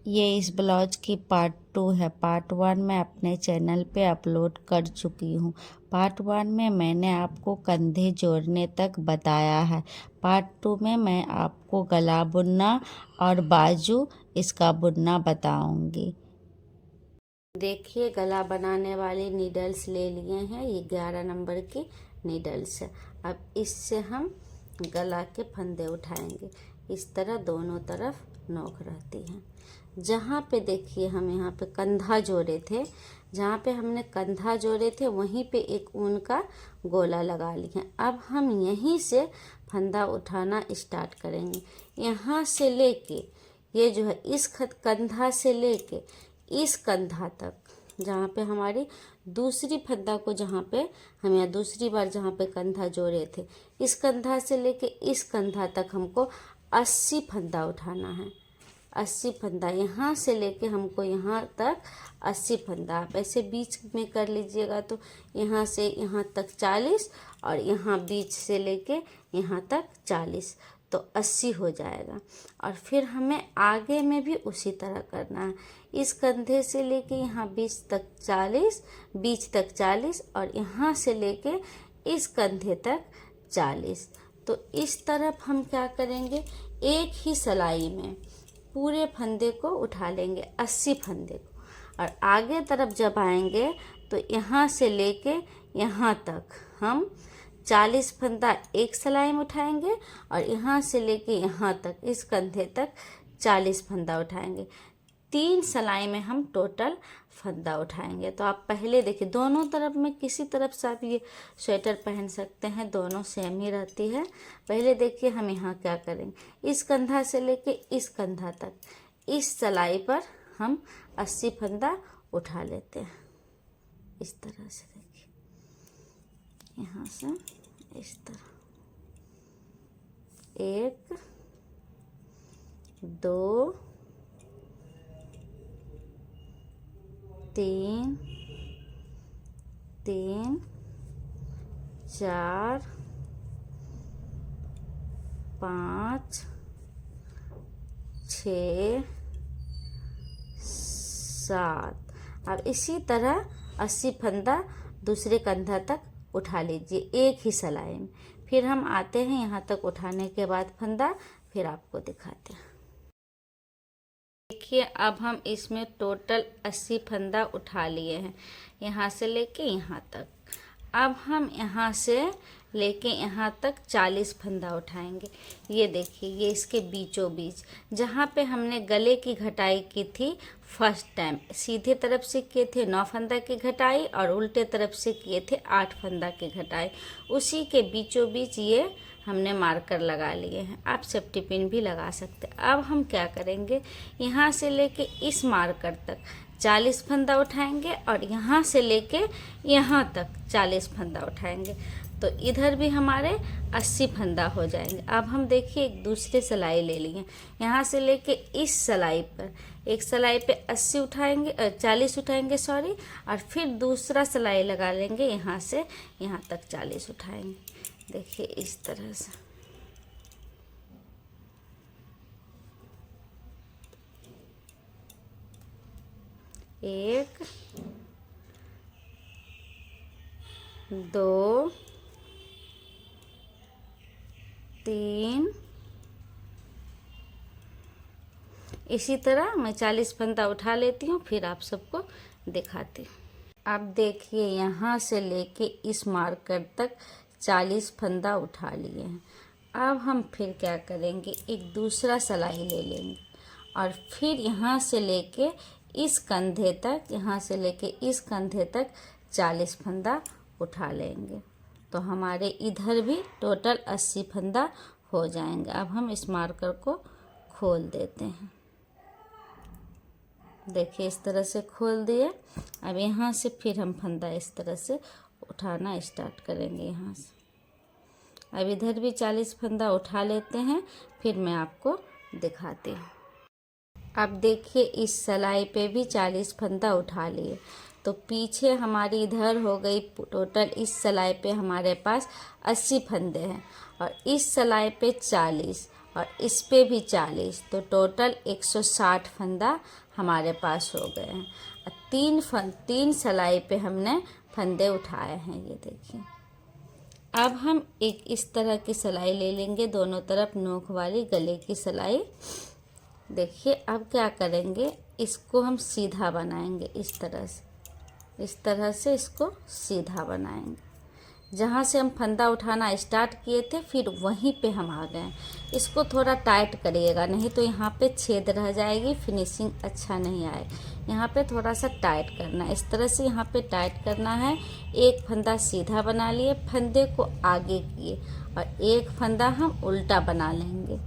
ये इस ब्लाउज की पार्ट 2 है। पार्ट 1 मैं अपने चैनल पे अपलोड कर चुकी हूँ। पार्ट 1 में मैंने आपको कंधे जोड़ने तक बताया है। पार्ट 2 में मैं आपको गला बुनना और बाजू इसका बुनना बताऊंगी। देखिए, गला बनाने वाली नीडल्स ले लिए हैं। ये 11 नंबर की नीडल्स है। अब इससे हम गला के फंदे उठाएंगे। इस तरह दोनों तरफ नोक रहती हैं। जहाँ पे देखिए हम यहाँ पे कंधा जोड़े थे, जहाँ पे हमने कंधा जोड़े थे वहीं पे एक ऊन का गोला लगा लिए। अब हम यहीं से फंदा उठाना स्टार्ट करेंगे। यहाँ से लेके ये जो है इस कंधा से लेके इस कंधा तक, जहाँ पे हमारी दूसरी फंदा को, जहाँ पे हम यहाँ दूसरी बार जहाँ पे कंधा जोड़े थे, इस कंधा से लेके इस कंधा तक हमको 80 फंदा उठाना है। 80 फंदा यहाँ से लेके हमको यहाँ तक 80 फंदा। आप ऐसे बीच में कर लीजिएगा तो यहाँ से यहाँ तक 40 और यहाँ बीच से लेके यहाँ तक 40, तो 80 हो जाएगा। और फिर हमें आगे में भी उसी तरह करना है। इस कंधे से लेके यहाँ बीच तक 40, बीच तक 40 और यहाँ से लेके इस कंधे तक 40। तो इस तरफ हम क्या करेंगे, एक ही सिलाई में पूरे फंदे को उठा लेंगे, 80 फंदे को। और आगे तरफ जब आएंगे तो यहाँ से लेके यहाँ तक हम 40 फंदा एक सिलाई में उठाएंगे और यहाँ से लेके यहाँ तक इस कंधे तक 40 फंदा उठाएंगे। 3 सिलाई में हम टोटल फंदा उठाएंगे। तो आप पहले देखिए, दोनों तरफ में किसी तरफ से आप ये स्वेटर पहन सकते हैं, दोनों सेम ही रहती है। पहले देखिए हम यहाँ क्या करेंगे, इस कंधा से लेके इस कंधा तक इस सिलाई पर हम 80 फंदा उठा लेते हैं। इस तरह से देखिए, यहाँ से इस तरह 1 2 3 3 4 5 6 7। अब इसी तरह 80 फंदा दूसरे कंधा तक उठा लीजिए एक ही सिलाई में। फिर हम आते हैं यहाँ तक उठाने के बाद फंदा, फिर आपको दिखाते हैं। देखिए, अब हम इसमें टोटल 80 फंदा उठा लिए हैं, यहाँ से लेके यहाँ तक। अब हम यहाँ से लेके यहाँ तक 40 फंदा उठाएंगे। ये देखिए, ये इसके बीचों बीच जहाँ पे हमने गले की घटाई की थी फर्स्ट टाइम, सीधे तरफ से किए थे 9 फंदा की घटाई और उल्टे तरफ से किए थे 8 फंदा की घटाई, उसी के बीचों बीच ये हमने मार्कर लगा लिए हैं। आप सेफ्टी पिन भी लगा सकते हैं। अब हम क्या करेंगे, यहाँ से लेके इस मार्कर तक 40 फंदा उठाएंगे और यहाँ से लेके यहाँ तक 40 फंदा उठाएंगे, तो इधर भी हमारे 80 फंदा हो जाएंगे। अब हम देखिए एक दूसरे सिलाई ले लिए, यहाँ से लेके इस सिलाई पर एक सिलाई पे 80 उठाएंगे, 40 उठाएंगे सॉरी, और फिर दूसरा सिलाई लगा लेंगे, यहाँ से यहाँ तक 40 उठाएंगे। देखिए इस तरह से। एक 2 3, इसी तरह मैं 40 फंदा उठा लेती हूँ, फिर आप सबको दिखाती हूँ। अब देखिए, यहाँ से लेके इस मार्कर तक 40 फंदा उठा लिए हैं। अब हम फिर क्या करेंगे, एक दूसरा सिलाई ले लेंगे और फिर यहाँ से लेके इस कंधे तक, यहाँ से लेके इस कंधे तक 40 फंदा उठा लेंगे, तो हमारे इधर भी टोटल 80 फंदा हो जाएंगे। अब हम इस मार्कर को खोल देते हैं। देखिए इस तरह से खोल दिए। अब यहाँ से फिर हम फंदा इस तरह से उठाना स्टार्ट करेंगे यहाँ से। अब इधर भी 40 फंदा उठा लेते हैं, फिर मैं आपको दिखाती हूँ। अब देखिए, इस सिलाई पे भी 40 फंदा उठा लिए, तो पीछे हमारी इधर हो गई टोटल, इस सिलाई पे हमारे पास 80 फंदे हैं और इस सिलाई पे 40 और इस पे भी 40, तो टोटल 160 फंदा हमारे पास हो गए हैं। और तीन सिलाई पे हमने फंदे उठाए हैं, ये देखिए। अब हम एक इस तरह की सिलाई ले लेंगे, दोनों तरफ नोक वाली गले की सिलाई। देखिए अब क्या करेंगे, इसको हम सीधा बनाएंगे इस तरह से इसको सीधा बनाएंगे। जहाँ से हम फंदा उठाना स्टार्ट किए थे फिर वहीं पे हम आ गए। इसको थोड़ा टाइट करिएगा, नहीं तो यहाँ पे छेद रह जाएगी, फिनिशिंग अच्छा नहीं आए। यहाँ पे थोड़ा सा टाइट करना है, इस तरह से यहाँ पे टाइट करना है। एक फंदा सीधा बना लिए, फंदे को आगे किए और एक फंदा हम उल्टा बना लेंगे।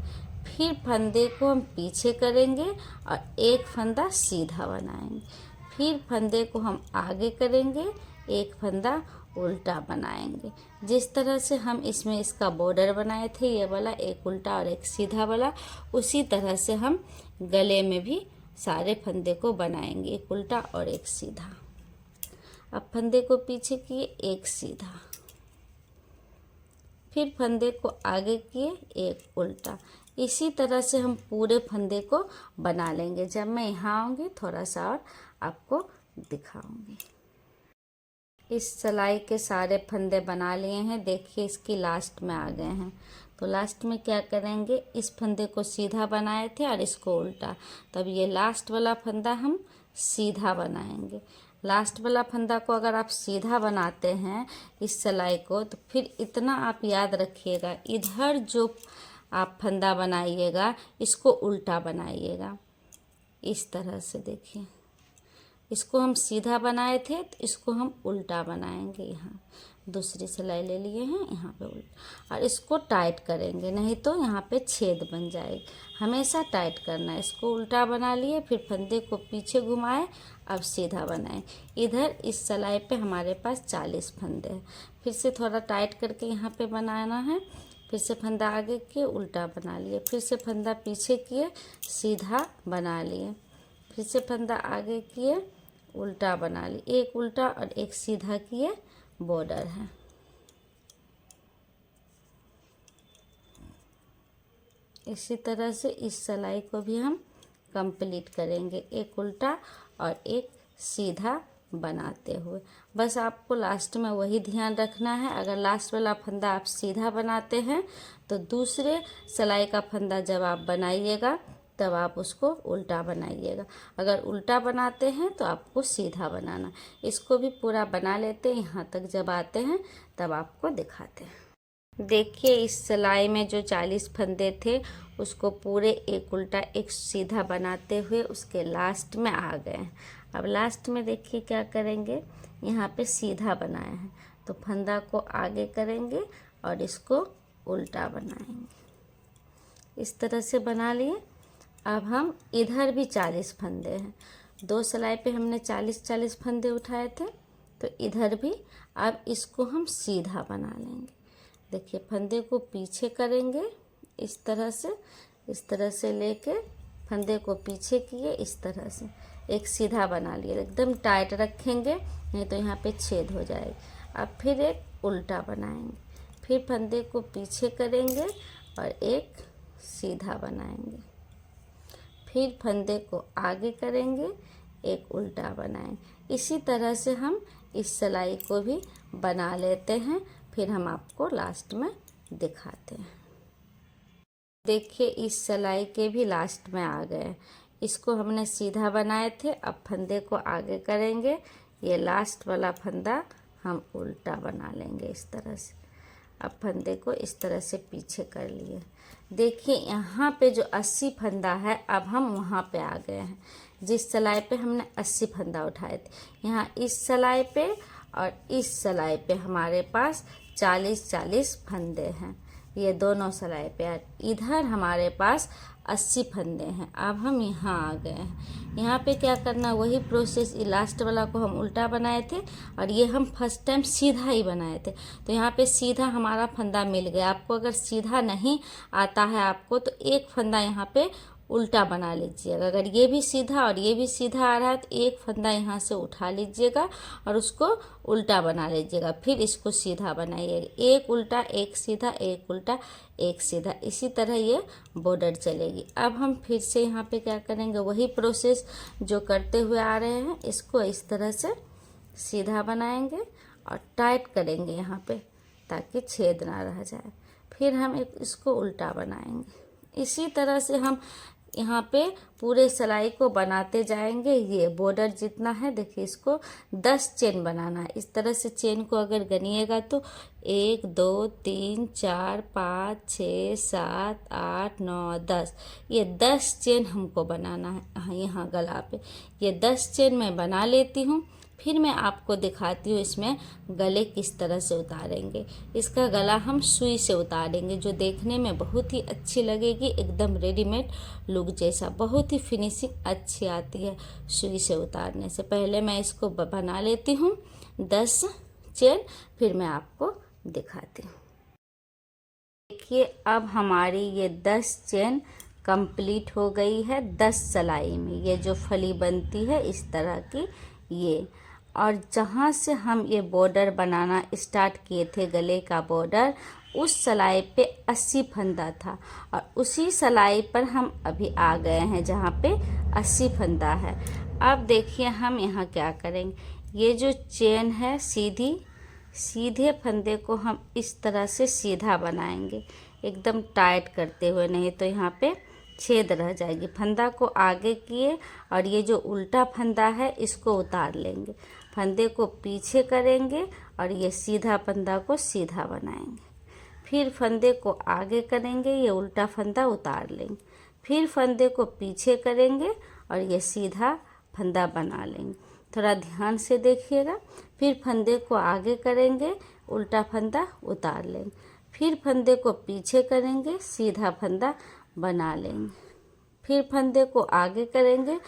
फिर फंदे को हम पीछे करेंगे और एक फंदा सीधा बनाएंगे। फिर फंदे को हम आगे करेंगे, एक फंदा उल्टा बनाएंगे। जिस तरह से हम इसमें इसका बॉर्डर बनाए थे, ये वाला एक उल्टा और एक सीधा वाला, उसी तरह से हम गले में भी सारे फंदे को बनाएंगे, एक उल्टा और एक सीधा। अब फंदे को पीछे किए, एक सीधा, फिर फंदे को आगे किए, एक उल्टा। इसी तरह से हम पूरे फंदे को बना लेंगे। जब मैं यहाँ आऊँगी थोड़ा सा और आपको दिखाऊंगी। इस सिलाई के सारे फंदे बना लिए हैं। देखिए इसकी लास्ट में आ गए हैं। तो लास्ट में क्या करेंगे, इस फंदे को सीधा बनाए थे और इसको उल्टा, तब ये लास्ट वाला फंदा हम सीधा बनाएंगे। लास्ट वाला फंदा को अगर आप सीधा बनाते हैं इस सिलाई को, तो फिर इतना आप याद रखिएगा, इधर जो आप फंदा बनाइएगा इसको उल्टा बनाइएगा। इस तरह से देखिए, इसको हम सीधा बनाए थे तो इसको हम उल्टा बनाएंगे। यहाँ दूसरी सिलाई ले लिए हैं, यहाँ पे उल्टा, और इसको टाइट करेंगे, नहीं तो यहाँ पे छेद बन जाएगी। हमेशा टाइट करना है। इसको उल्टा बना लिए, फिर फंदे को पीछे घुमाए, अब सीधा बनाए। इधर इस सिलाई पे हमारे पास 40 फंदे हैं। फिर से थोड़ा टाइट करके यहाँ पे बनाना है। फिर से फंदा आगे किए, उल्टा बना लिए, फिर से फंदा पीछे किए, सीधा बना लिए, फिर से फंदा आगे किए, उल्टा बना ली, एक उल्टा और एक सीधा किए, बॉर्डर है। इसी तरह से इस सिलाई को भी हम कंप्लीट करेंगे, एक उल्टा और एक सीधा बनाते हुए। बस आपको लास्ट में वही ध्यान रखना है, अगर लास्ट वाला फंदा आप सीधा बनाते हैं तो दूसरे सिलाई का फंदा जब आप बनाइएगा तब आप उसको उल्टा बनाइएगा। अगर उल्टा बनाते हैं तो आपको सीधा बनाना। इसको भी पूरा बना लेते हैं, यहाँ तक जब आते हैं तब आपको दिखाते हैं। देखिए इस सिलाई में जो 40 फंदे थे उसको पूरे एक उल्टा एक सीधा बनाते हुए उसके लास्ट में आ गए हैं। अब लास्ट में देखिए क्या करेंगे, यहाँ पे सीधा बनाए हैं तो फंदा को आगे करेंगे और इसको उल्टा बनाएंगे। इस तरह से बना लिए। अब हम इधर भी 40 फंदे हैं, दो सिलाई पे हमने 40-40 फंदे उठाए थे, तो इधर भी अब इसको हम सीधा बना लेंगे। देखिए फंदे को पीछे करेंगे, इस तरह से लेके फंदे को पीछे किए, इस तरह से एक सीधा बना लिए। एकदम टाइट रखेंगे, नहीं तो यहाँ पे छेद हो जाएगी। अब फिर एक उल्टा बनाएंगे, फिर फंदे को पीछे करेंगे और एक सीधा बनाएंगे, फिर फंदे को आगे करेंगे, एक उल्टा बनाएंगे। इसी तरह से हम इस सिलाई को भी बना लेते हैं, फिर हम आपको लास्ट में दिखाते हैं। देखिए इस सिलाई के भी लास्ट में आ गए। इसको हमने सीधा बनाए थे, अब फंदे को आगे करेंगे, ये लास्ट वाला फंदा हम उल्टा बना लेंगे इस तरह से। अब फंदे को इस तरह से पीछे कर लिए। देखिए यहाँ पे जो 80 फंदा है, अब हम वहाँ पे आ गए हैं जिस सिलाई पे हमने 80 फंदा उठाए थे। यहाँ इस सिलाई पे और इस सिलाई पे हमारे पास 40-40 फंदे हैं, ये दोनों सिलाई पे। इधर हमारे पास 80 फंदे हैं। अब हम यहाँ आ गए हैं। यहाँ पे क्या करना, वही प्रोसेस, लास्ट वाला को हम उल्टा बनाए थे और ये हम फर्स्ट टाइम सीधा ही बनाए थे, तो यहाँ पे सीधा हमारा फंदा मिल गया। आपको अगर सीधा नहीं आता है आपको, तो एक फंदा यहाँ पे उल्टा बना लीजिएगा। अगर ये भी सीधा और ये भी सीधा आ रहा है तो एक फंदा यहाँ से उठा लीजिएगा और उसको उल्टा बना लीजिएगा, फिर इसको सीधा बनाइएगा। एक उल्टा एक सीधा, एक उल्टा एक सीधा, इसी तरह ये बॉर्डर चलेगी। अब हम फिर से यहाँ पे क्या करेंगे, वही प्रोसेस जो करते हुए आ रहे हैं, इसको इस तरह से सीधा बनाएंगे और टाइट करेंगे यहाँ पे ताकि छेद ना रह जाए। फिर हम इसको उल्टा बनाएंगे। इसी तरह से हम यहाँ पे पूरे सिलाई को बनाते जाएंगे। ये बॉर्डर जितना है देखिए, इसको 10 चेन बनाना है। इस तरह से चेन को अगर गनिएगा तो 1 2 3 4 5 6 7 8 9 10, ये 10 चेन हमको बनाना है यहाँ गला पे। ये 10 चेन मैं बना लेती हूँ, फिर मैं आपको दिखाती हूँ इसमें गले किस तरह से उतारेंगे। इसका गला हम सुई से उतारेंगे, जो देखने में बहुत ही अच्छी लगेगी, एकदम रेडीमेड लुक जैसा, बहुत ही फिनिशिंग अच्छी आती है सुई से उतारने से। पहले मैं इसको बना लेती हूँ 10 चेन, फिर मैं आपको दिखाती हूँ। देखिए अब हमारी ये 10 चेन कंप्लीट हो गई है 10 सिलाई में। ये जो फली बनती है इस तरह की ये, और जहाँ से हम ये बॉर्डर बनाना स्टार्ट किए थे गले का बॉर्डर, उस सिलाई पे 80 फंदा था और उसी सिलाई पर हम अभी आ गए हैं जहाँ पे 80 फंदा है। अब देखिए हम यहाँ क्या करेंगे, ये जो चेन है सीधे फंदे को हम इस तरह से सीधा बनाएंगे, एकदम टाइट करते हुए, नहीं तो यहाँ पे छेद रह जाएगी। फंदा को आगे किए और ये जो उल्टा फंदा है इसको उतार लेंगे, फंदे को पीछे करेंगे और ये सीधा फंदा को सीधा बनाएंगे। फिर फंदे को आगे करेंगे, ये उल्टा फंदा उतार लेंगे, फिर फंदे को पीछे करेंगे और ये सीधा फंदा बना लेंगे। थोड़ा ध्यान से देखिएगा। फिर फंदे को आगे करेंगे, उल्टा फंदा उतार लेंगे, फिर फंदे को पीछे करेंगे, सीधा फंदा बना लेंगे, फिर फंदे को आगे करेंगे,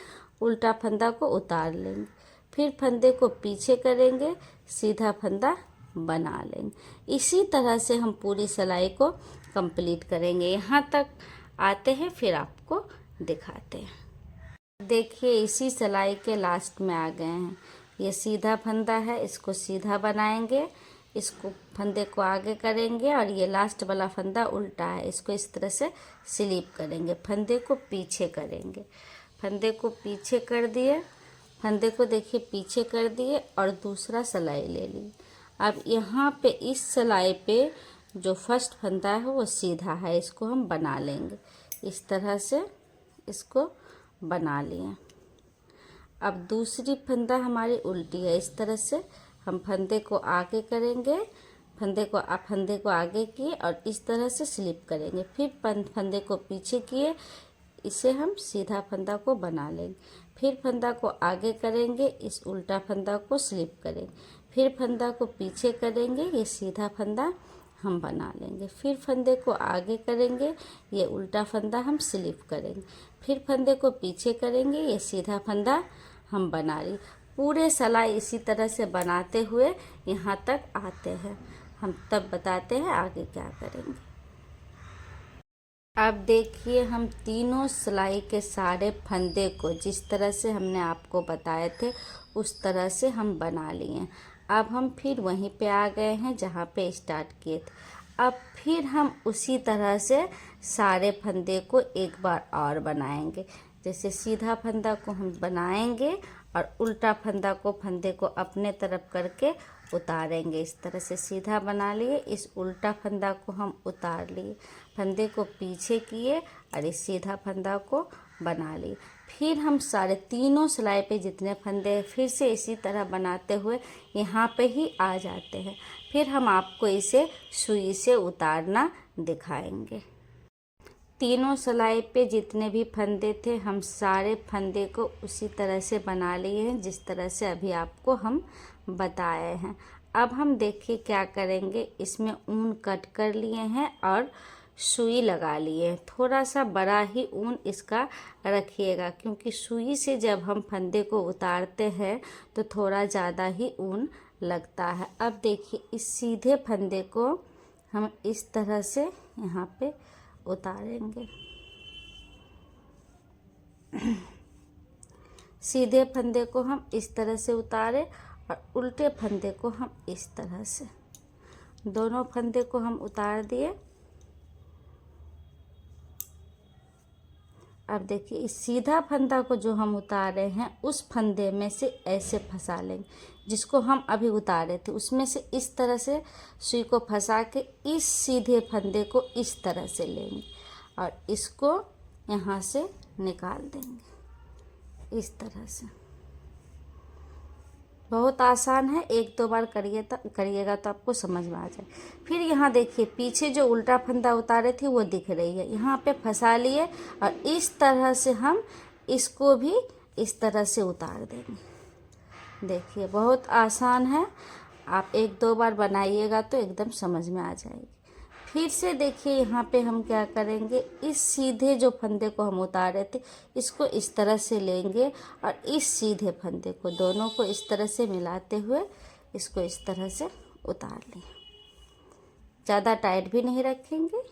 उल्टा फंदा को उतार लेंगे, फिर फंदे को पीछे करेंगे, सीधा फंदा बना लेंगे। इसी तरह से हम पूरी सिलाई को कंप्लीट करेंगे। यहाँ तक आते हैं फिर आपको दिखाते हैं। देखिए इसी सिलाई के लास्ट में आ गए हैं। ये सीधा फंदा है, इसको सीधा बनाएंगे, इसको फंदे को आगे करेंगे और ये लास्ट वाला फंदा उल्टा है, इसको इस तरह से स्लिप करेंगे, फंदे को पीछे करेंगे, फंदे को पीछे कर दिए, फंदे को देखिए पीछे कर दिए और दूसरा सिलाई ले ली। अब यहाँ पे इस सिलाई पे जो फर्स्ट फंदा है वो सीधा है, इसको हम बना लेंगे, इस तरह से इसको बना लिए। अब दूसरी फंदा हमारी उल्टी है, इस तरह से हम फंदे को आगे करेंगे, फंदे को आगे किए और इस तरह से स्लिप करेंगे, फिर फंदे को पीछे किए, इसे हम सीधा फंदा को बना लेंगे, फिर फंदा को आगे करेंगे, इस उल्टा फंदा को स्लिप करेंगे, फिर फंदा को पीछे करेंगे, ये सीधा फंदा हम बना लेंगे, फिर फंदे को आगे करेंगे, ये उल्टा फंदा हम स्लिप करेंगे, फिर फंदे को पीछे करेंगे, ये सीधा फंदा हम बना लेंगे। पूरे सिलाई इसी तरह से बनाते हुए यहाँ तक आते हैं, हम तब बताते हैं आगे क्या करेंगे। अब देखिए हम तीनों सिलाई के सारे फंदे को जिस तरह से हमने आपको बताए थे उस तरह से हम बना लिए। अब हम फिर वहीं पे आ गए हैं जहाँ पे स्टार्ट किए थे। अब फिर हम उसी तरह से सारे फंदे को एक बार और बनाएंगे। जैसे सीधा फंदा को हम बनाएंगे और उल्टा फंदा को फंदे को अपने तरफ करके उतारेंगे, इस तरह से सीधा बना लिए, इस उल्टा फंदा को हम उतार लिए, फंदे को पीछे किए और इस सीधा फंदा को बना लिए। फिर हम सारे तीनों सिलाई पे जितने फंदे हैं फिर से इसी तरह बनाते हुए यहाँ पे ही आ जाते हैं। फिर हम आपको इसे सुई से उतारना दिखाएंगे। तीनों सिलाई पे जितने भी फंदे थे हम सारे फंदे को उसी तरह से बना लिए हैं जिस तरह से अभी आपको हम बताए हैं। अब हम देखिए क्या करेंगे, इसमें ऊन कट कर लिए हैं और सुई लगा लिए। थोड़ा सा बड़ा ही ऊन इसका रखिएगा क्योंकि सुई से जब हम फंदे को उतारते हैं तो थोड़ा ज़्यादा ही ऊन लगता है। अब देखिए इस सीधे फंदे को हम इस तरह से यहाँ पे उतारेंगे। सीधे फंदे को हम इस तरह से उतारे और उल्टे फंदे को हम इस तरह से, दोनों फंदे को हम उतार दिए। अब देखिए इस सीधा फंदा को जो हम उतारे हैं उस फंदे में से ऐसे फंसा लेंगे, जिसको हम अभी उतारे थे उसमें से इस तरह से सुई को फंसा के इस सीधे फंदे को इस तरह से लेंगे और इसको यहाँ से निकाल देंगे इस तरह से। बहुत आसान है, एक दो बार करिएगा तो आपको समझ में आ जाए। फिर यहाँ देखिए पीछे जो उल्टा फंदा उतारे थे वो दिख रही है, यहाँ पे फंसा लिए और इस तरह से हम इसको भी इस तरह से उतार देंगे। देखिए बहुत आसान है, आप एक दो बार बनाइएगा तो एकदम समझ में आ जाएगी। फिर से देखिए यहाँ पे हम क्या करेंगे, इस सीधे जो फंदे को हम उतारे थे इसको इस तरह से लेंगे और इस सीधे फंदे को दोनों को इस तरह से मिलाते हुए इसको इस तरह से उतार लें। ज़्यादा टाइट भी नहीं रखेंगे।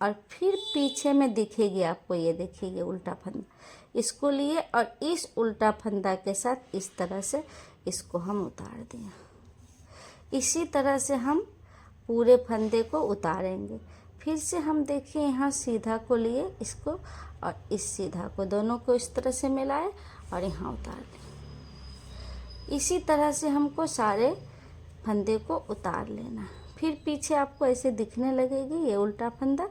और फिर पीछे में दिखेगी आपको, ये देखिए ये उल्टा फंदा, इसको लिए और इस उल्टा फंदा के साथ इस तरह से इसको हम उतार दिया। इसी तरह से हम पूरे फंदे को उतारेंगे। फिर से हम देखिए यहाँ सीधा को लिए इसको और इस सीधा को दोनों को इस तरह से मिलाए और यहाँ उतार लें। इसी तरह से हमको सारे फंदे को उतार लेना। फिर पीछे आपको ऐसे दिखने लगेगी ये उल्टा फंदा,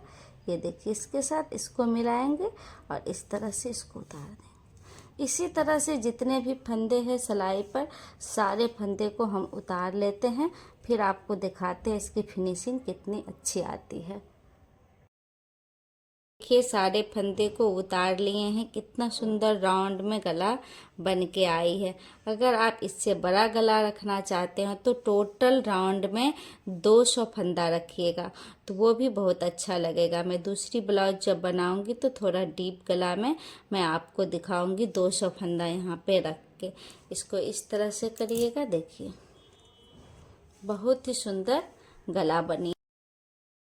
ये देखिए इसके साथ इसको मिलाएंगे और इस तरह से इसको उतार देंगे। इसी तरह से जितने भी फंदे हैं सिलाई पर सारे फंदे को हम उतार लेते हैं। फिर आपको दिखाते हैं इसकी फिनिशिंग कितनी अच्छी आती है। देखिए सारे फंदे को उतार लिए हैं, कितना सुंदर राउंड में गला बन के आई है। अगर आप इससे बड़ा गला रखना चाहते हैं तो टोटल राउंड में 200 फंदा रखिएगा तो वो भी बहुत अच्छा लगेगा। मैं दूसरी ब्लाउज जब बनाऊंगी तो थोड़ा डीप गला में मैं आपको दिखाऊंगी। 200 फंदा यहाँ पे रख के इसको इस तरह से करिएगा। देखिए बहुत ही सुंदर गला बनी।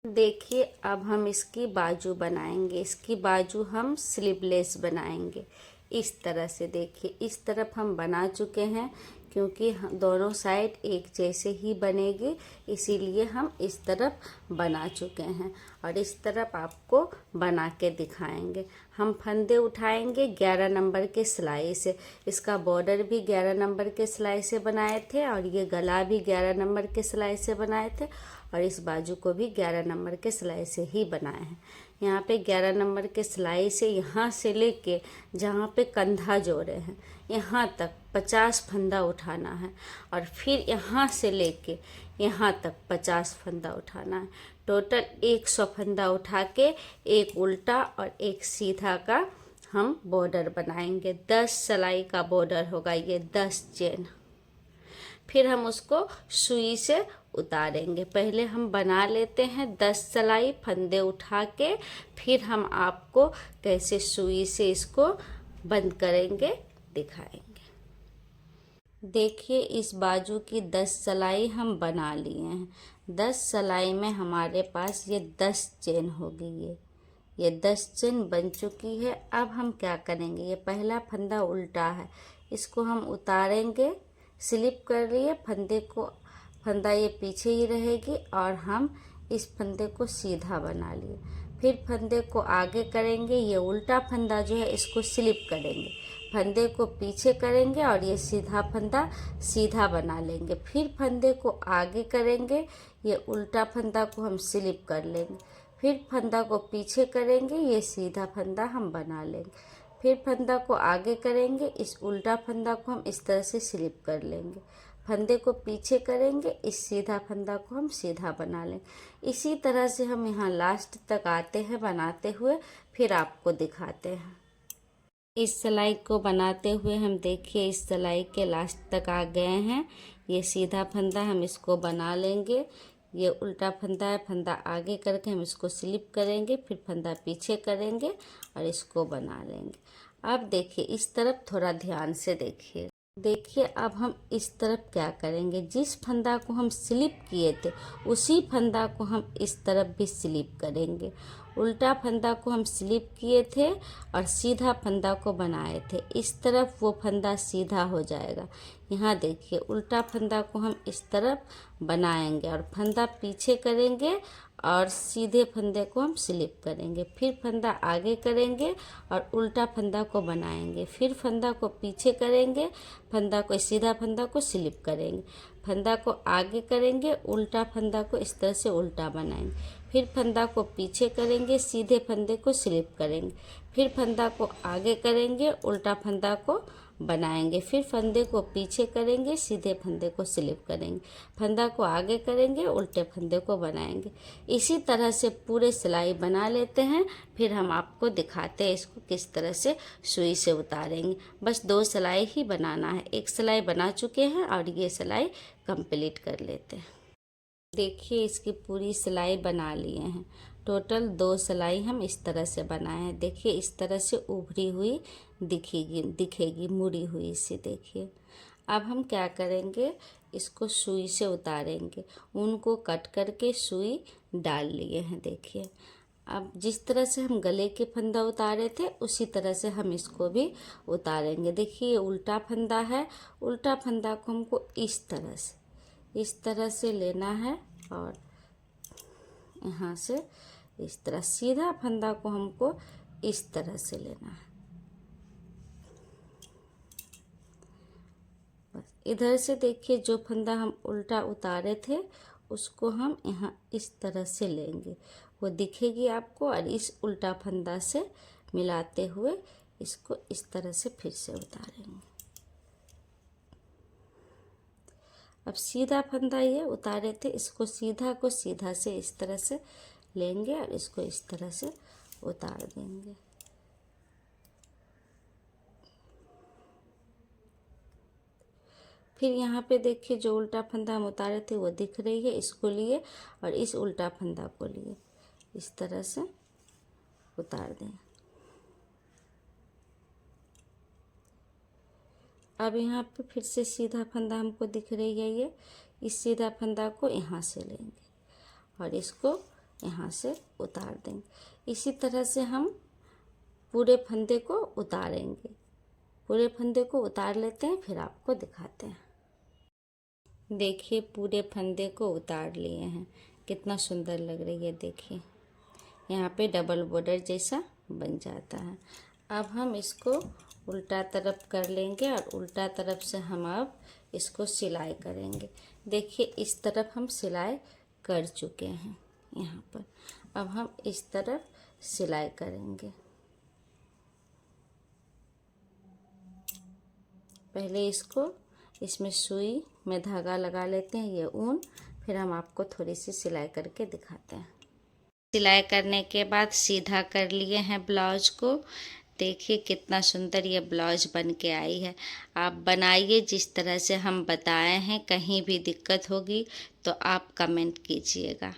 देखिए अब हम इसकी बाजू बनाएंगे। इसकी बाजू हम स्लीवलेस बनाएंगे इस तरह से। देखिए इस तरफ हम बना चुके हैं क्योंकि दोनों साइड एक जैसे ही बनेगी, इसीलिए हम इस तरफ बना चुके हैं और इस तरफ आपको बना के दिखाएंगे। हम फंदे उठाएंगे 11 नंबर के सिलाई से। इसका बॉर्डर भी 11 नंबर के सिलाई से बनाए थे और ये गला भी 11 नंबर के सिलाई से बनाए थे और इस बाजू को भी 11 नंबर के सिलाई से ही बनाए हैं। यहाँ पे 11 नंबर के सिलाई से यहाँ से लेके जहाँ पे कंधा जोड़े हैं यहाँ तक 50 फंदा उठाना है और फिर यहाँ से लेके यहाँ तक 50 फंदा उठाना है। टोटल 100 फंदा उठा के एक उल्टा और एक सीधा का हम बॉर्डर बनाएंगे। 10 सिलाई का बॉर्डर होगा ये, 10 चेन। फिर हम उसको सुई से उतारेंगे। पहले हम बना लेते हैं 10 सिलाई फंदे उठा के, फिर हम आपको कैसे सुई से इसको बंद करेंगे दिखाएंगे। देखिए इस बाजू की 10 सिलाई हम बना लिए हैं। 10 सिलाई में हमारे पास ये 10 चेन होगी। ये 10 चेन बन चुकी है। अब हम क्या करेंगे, ये पहला फंदा उल्टा है, इसको हम उतारेंगे। स्लिप कर लिए फंदे को, फंदा ये पीछे ही रहेगी और हम इस फंदे को सीधा बना लिए। फिर फंदे को आगे करेंगे, ये उल्टा फंदा जो है इसको स्लिप करेंगे, फंदे को पीछे करेंगे और ये सीधा फंदा सीधा बना लेंगे। फिर फंदे को आगे करेंगे, ये उल्टा फंदा को हम स्लिप कर लेंगे। फिर फंदा को पीछे करेंगे, ये सीधा फंदा हम बना लेंगे। फिर फंदा को आगे करेंगे, इस उल्टा फंदा को हम इस तरह से स्लिप कर लेंगे। फंदे को पीछे करेंगे, इस सीधा फंदा को हम सीधा बना लेंगे। इसी तरह से हम यहाँ लास्ट तक आते हैं बनाते हुए, फिर आपको दिखाते हैं। इस सिलाई को बनाते हुए हम देखिए इस सिलाई के लास्ट तक आ गए हैं। ये सीधा फंदा हम इसको बना लेंगे, ये उल्टा फंदा है, फंदा आगे करके हम इसको स्लिप करेंगे, फिर फंदा पीछे करेंगे और इसको बना लेंगे। अब देखिए इस तरफ थोड़ा ध्यान से देखिए। देखिए अब हम इस तरफ क्या करेंगे, जिस फंदा को हम स्लिप किए थे उसी फंदा को हम इस तरफ भी स्लिप करेंगे। उल्टा फंदा को हम स्लिप किए थे और सीधा फंदा को बनाए थे, इस तरफ वो फंदा सीधा हो जाएगा। यहाँ देखिए उल्टा फंदा को हम इस तरफ बनाएंगे और फंदा पीछे करेंगे और सीधे फंदे को हम स्लिप करेंगे, फिर फंदा आगे करेंगे और उल्टा फंदा को बनाएंगे, फिर फंदा को पीछे करेंगे, फंदा को सीधा फंदा को स्लिप करेंगे, फंदा को आगे करेंगे, उल्टा फंदा को इस तरह से उल्टा बनाएंगे, फिर फंदा को पीछे करेंगे, सीधे फंदे को स्लिप करेंगे, फिर फंदा को आगे करेंगे, उल्टा फंदा को बनाएंगे, फिर फंदे को पीछे करेंगे, सीधे फंदे को स्लिप करेंगे, फंदा को आगे करेंगे, उल्टे फंदे को बनाएंगे। इसी तरह से पूरे सिलाई बना लेते हैं, फिर हम आपको दिखाते हैं इसको किस तरह से सुई से उतारेंगे। बस 2 सिलाई ही बनाना है, एक सिलाई बना चुके हैं और ये सिलाई कंप्लीट कर लेते हैं। देखिए इसकी पूरी सिलाई बना लिए हैं, टोटल 2 सिलाई हम इस तरह से बनाए हैं। देखिए इस तरह से उभरी हुई दिखेगी मुड़ी हुई सी। देखिए अब हम क्या करेंगे, इसको सुई से उतारेंगे, ऊन को कट करके सुई डाल लिए हैं। देखिए अब जिस तरह से हम गले के फंदा उतारे थे उसी तरह से हम इसको भी उतारेंगे। देखिए उल्टा फंदा है, उल्टा फंदा को हमको इस तरह से लेना है और यहाँ से इस तरह, सीधा फंदा को हमको इस तरह से लेना है। बस इधर से देखिए जो फंदा हम उल्टा उतारे थे उसको हम यहाँ इस तरह से लेंगे, वो दिखेगी आपको, और इस उल्टा फंदा से मिलाते हुए इसको इस तरह से फिर से उतारेंगे। अब सीधा फंदा ये उतारे थे, इसको सीधा को सीधा से इस तरह से लेंगे और इसको इस तरह से उतार देंगे। फिर यहाँ पे देखिए जो उल्टा फंदा हम उतारे थे वो दिख रही है, इसको लिए और इस उल्टा फंदा को लिए इस तरह से उतार दें। अब यहाँ पे फिर से सीधा फंदा हमको दिख रही है, ये इस सीधा फंदा को यहाँ से लेंगे और इसको यहाँ से उतार देंगे। इसी तरह से हम पूरे फंदे को उतारेंगे। पूरे फंदे को उतार लेते हैं, फिर आपको दिखाते हैं। देखिए पूरे फंदे को उतार लिए हैं, कितना सुंदर लग रही है। देखिए यहाँ पे डबल बॉर्डर जैसा बन जाता है। अब हम इसको उल्टा तरफ कर लेंगे और उल्टा तरफ से हम अब इसको सिलाई करेंगे। देखिए इस तरफ हम सिलाई कर चुके हैं यहाँ पर, अब हम इस तरफ सिलाई करेंगे। पहले इसमें सुई में धागा लगा लेते हैं, ये ऊन, फिर हम आपको थोड़ी सी सिलाई करके दिखाते हैं। सिलाई करने के बाद सीधा कर लिए हैं ब्लाउज को। देखिए कितना सुंदर ये ब्लाउज बन के आई है। आप बनाइए जिस तरह से हम बताए हैं, कहीं भी दिक्कत होगी तो आप कमेंट कीजिएगा।